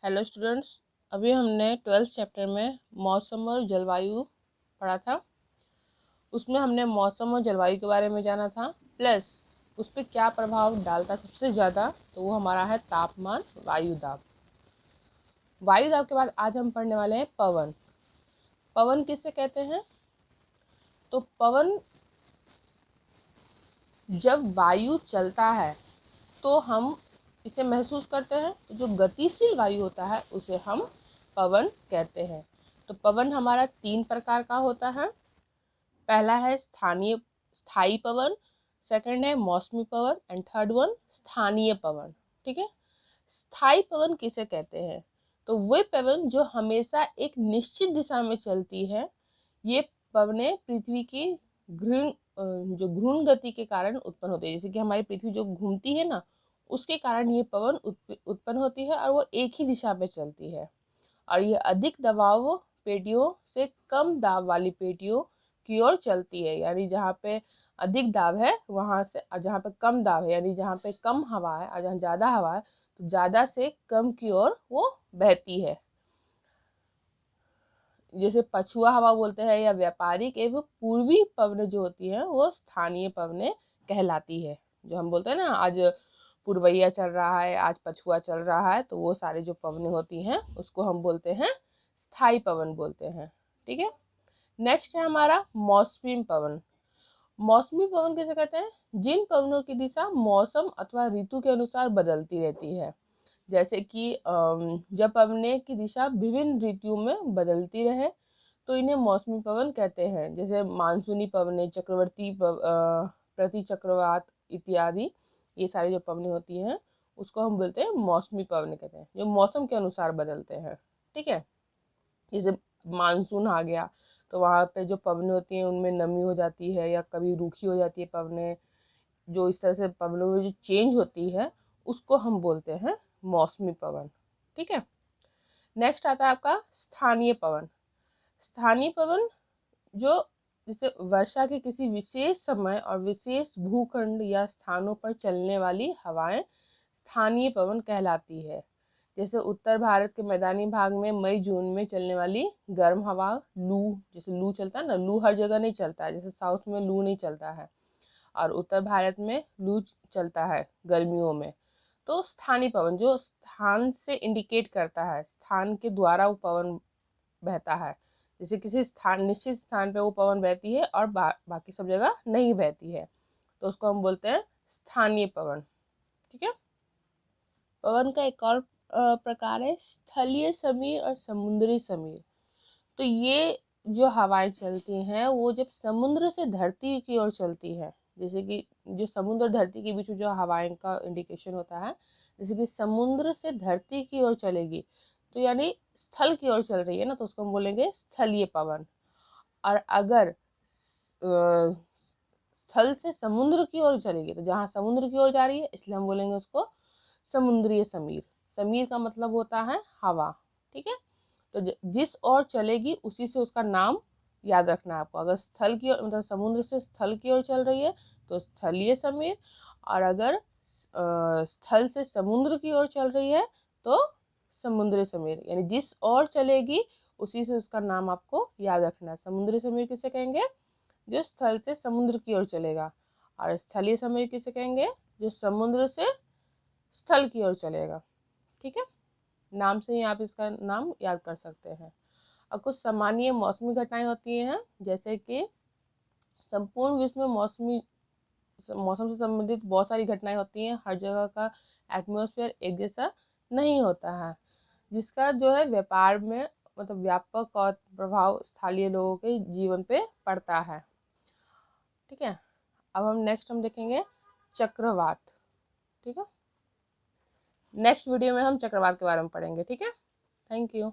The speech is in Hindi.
हेलो स्टूडेंट्स, अभी हमने 12th चैप्टर में मौसम और जलवायु पढ़ा था। उसमें हमने मौसम और जलवायु के बारे में जाना था, प्लस उस पर क्या प्रभाव डालता सबसे ज़्यादा, तो वो हमारा है तापमान, वायु दाब। वायु दाब के बाद आज हम पढ़ने वाले हैं पवन। पवन किसे कहते हैं? तो पवन जब वायु चलता है तो हम इसे महसूस करते हैं। तो जो गतिशील वायु होता है उसे हम पवन कहते हैं। तो पवन हमारा 3 प्रकार का होता है। पहला है स्थायी पवन, सेकंड है मौसमी पवन एंड थर्ड वन स्थानीय पवन। ठीक है। स्थायी पवन किसे कहते हैं? तो वे पवन जो हमेशा एक निश्चित दिशा में चलती है। ये पवनें पृथ्वी की घूर्णन गति के कारण उत्पन्न होती है। जैसे कि हमारी पृथ्वी जो घूमती है ना, उसके कारण ये पवन उत्पन्न होती है और वो एक ही दिशा में चलती है। और ये अधिक दबाव पेटियों से कम दाब वाली पेटियों की ओर चलती है। यानी जहाँ पे अधिक दाब है वहां से, और जहाँ पे कम दाब है यानी जहाँ पे कम हवा है और जहाँ ज्यादा हवा है, तो ज्यादा से कम की ओर वो बहती है। जैसे पछुआ हवा बोलते हैं, या व्यापारिक एवं पूर्वी पवनें जो होती हैं वो स्थानीय पवनें कहलाती है। जो हम बोलते हैं ना, आज पूर्वैया चल रहा है, आज पछुआ चल रहा है, तो वो सारे जो पवनें होती हैं उसको हम बोलते हैं स्थायी पवन बोलते हैं। ठीक है। नेक्स्ट है हमारा मौसमी पवन। मौसमी पवन किसे कहते हैं? जिन पवनों की दिशा मौसम अथवा ऋतु के अनुसार बदलती रहती है। जैसे कि जब पवने की दिशा विभिन्न ऋतुओं में बदलती रहे तो इन्हें मौसमी पवन कहते हैं। जैसे मानसूनी पवने, प्रति चक्रवात इत्यादि, ये सारी जो पवनें होती हैं उसको हम बोलते हैं मौसमी पवन कहते हैं, जो मौसम के अनुसार बदलते हैं। ठीक है। जैसे मानसून आ गया तो वहाँ पे जो पवनें होती हैं उनमें नमी हो जाती है या कभी रूखी हो जाती है पवनें। जो इस तरह से पवनों में जो चेंज होती है उसको हम बोलते हैं मौसमी पवन। ठीक है। नेक्स्ट आता है आपका स्थानीय पवन। स्थानीय पवन जो जैसे वर्षा के किसी विशेष समय और विशेष भूखंड या स्थानों पर चलने वाली हवाएं स्थानीय पवन कहलाती है। जैसे उत्तर भारत के मैदानी भाग में मई जून में चलने वाली गर्म हवा, लू, जैसे लू चलता है ना, लू हर जगह नहीं चलता है, जैसे साउथ में लू नहीं चलता है और उत्तर भारत में लू चलता है गर्मियों में। तो स्थानीय पवन जो स्थान से इंडिकेट करता है, स्थान के द्वारा वो पवन बहता है। जैसे किसी स्थान, निश्चित स्थान पे वो पवन बहती है और बाकी सब जगह नहीं बहती है, तो उसको हम बोलते हैं स्थानीय पवन। ठीक है। पवन का एक और प्रकार है स्थलीय समीर और समुद्री समीर। तो ये जो हवाएं चलती हैं वो जब समुद्र से धरती की ओर चलती है, जैसे कि जो समुद्र और धरती के बीच में जो हवाएं का इंडिकेशन होता है, जैसे कि समुद्र से धरती की ओर चलेगी तो यानी स्थल की ओर चल रही है ना, तो उसको हम बोलेंगे स्थलीय पवन। और अगर स्थल से समुद्र की ओर चलेगी तो जहाँ समुद्र की ओर जा रही है, इसलिए हम बोलेंगे उसको समुद्रीय समीर। समीर का मतलब होता है हवा। ठीक है। तो जिस ओर चलेगी उसी से उसका नाम याद रखना है आपको। अगर स्थल की ओर, मतलब समुद्र से स्थल की ओर चल रही है तो स्थलीय समीर, और अगर स्थल से समुद्र की ओर चल रही है तो समुद्री समीर। यानी जिस ओर चलेगी उसी से उसका नाम आपको याद रखना है। समुद्री समीर किसे कहेंगे? जो स्थल से समुद्र की ओर चलेगा। और स्थलीय समीर किसे कहेंगे? जो समुद्र से स्थल की ओर चलेगा। ठीक है। नाम से ही आप इसका नाम याद कर सकते हैं। और कुछ सामान्य मौसमी घटनाएं होती हैं, जैसे कि संपूर्ण विश्व में मौसम से संबंधित बहुत सारी घटनाएं होती हैं। हर जगह का एटमॉस्फेयर एक जैसा नहीं होता है, जिसका जो है व्यापार में मतलब व्यापक और प्रभाव स्थानीय लोगों के जीवन पे पड़ता है। ठीक है। अब हम देखेंगे चक्रवात। ठीक है। नेक्स्ट वीडियो में हम चक्रवात के बारे में पढ़ेंगे। ठीक है। Thank you.